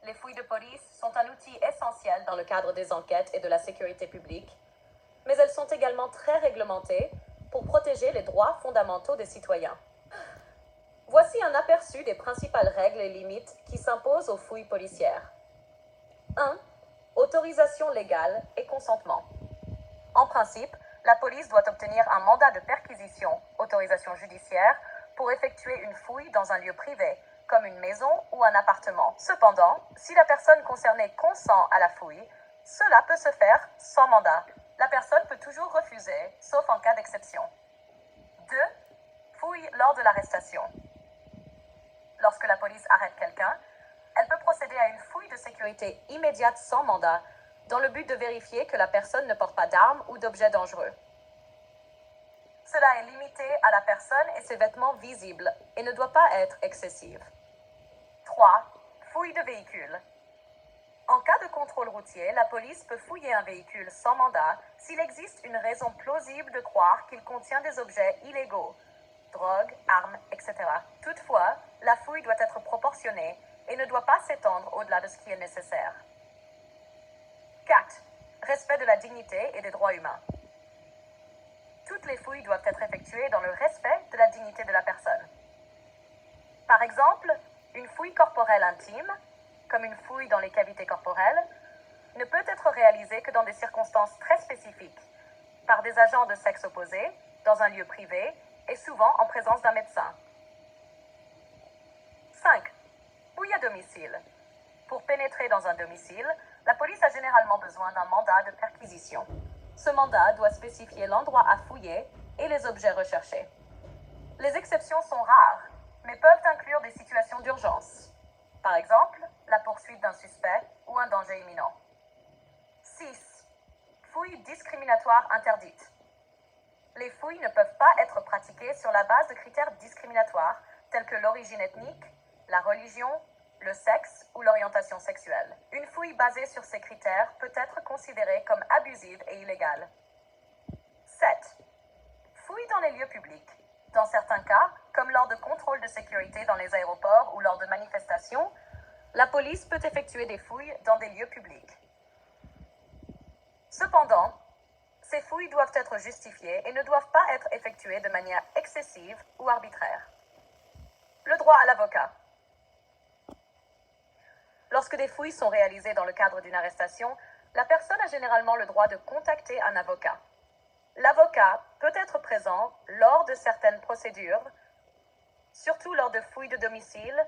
Les fouilles de police sont un outil essentiel dans le cadre des enquêtes et de la sécurité publique, mais elles sont également très réglementées pour protéger les droits fondamentaux des citoyens. Voici un aperçu des principales règles et limites qui s'imposent aux fouilles policières. 1. Autorisation légale et consentement. En principe, la police doit obtenir un mandat de perquisition, autorisation judiciaire, pour effectuer une fouille dans un lieu privé, comme une maison ou un appartement. Cependant, si la personne concernée consent à la fouille, cela peut se faire sans mandat. La personne peut toujours refuser, sauf en cas d'exception. 2. Fouille lors de l'arrestation. Lorsque la police arrête quelqu'un, elle peut procéder à une fouille de sécurité immédiate sans mandat, dans le but de vérifier que la personne ne porte pas d'armes ou d'objets dangereux. Cela est limité à la personne et ses vêtements visibles et ne doit pas être excessive. 3. Fouille de véhicule. En cas de contrôle routier, la police peut fouiller un véhicule sans mandat s'il existe une raison plausible de croire qu'il contient des objets illégaux, drogue, armes, etc. Toutefois, la fouille doit être proportionnée et ne doit pas s'étendre au-delà de ce qui est nécessaire. 4. Respect de la dignité et des droits humains. Toutes les fouilles doivent être effectuées dans le respect de la dignité de la personne. Par exemple, une fouille corporelle intime, comme une fouille dans les cavités corporelles, ne peut être réalisée que dans des circonstances très spécifiques, par des agents de sexe opposé, dans un lieu privé et souvent en présence d'un médecin. 5. Fouille à domicile. Pour pénétrer dans un domicile, la police a généralement besoin d'un mandat de perquisition. Ce mandat doit spécifier l'endroit à fouiller et les objets recherchés. Les exceptions sont rares, mais peuvent inclure des situations d'urgence. Par exemple, la poursuite d'un suspect ou un danger imminent. 6. Fouilles discriminatoires interdites. Les fouilles ne peuvent pas être pratiquées sur la base de critères discriminatoires tels que l'origine ethnique, la religion, le sexe ou l'orientation sexuelle. Une fouille basée sur ces critères peut être considérée comme abusive et illégale. 7. Fouille dans les lieux publics. Dans certains cas, comme lors de contrôles de sécurité dans les aéroports ou lors de manifestations, la police peut effectuer des fouilles dans des lieux publics. Cependant, ces fouilles doivent être justifiées et ne doivent pas être effectuées de manière excessive ou arbitraire. Le droit à l'avocat. Lorsque des fouilles sont réalisées dans le cadre d'une arrestation, la personne a généralement le droit de contacter un avocat. L'avocat peut être présent lors de certaines procédures, surtout lors de fouilles de domicile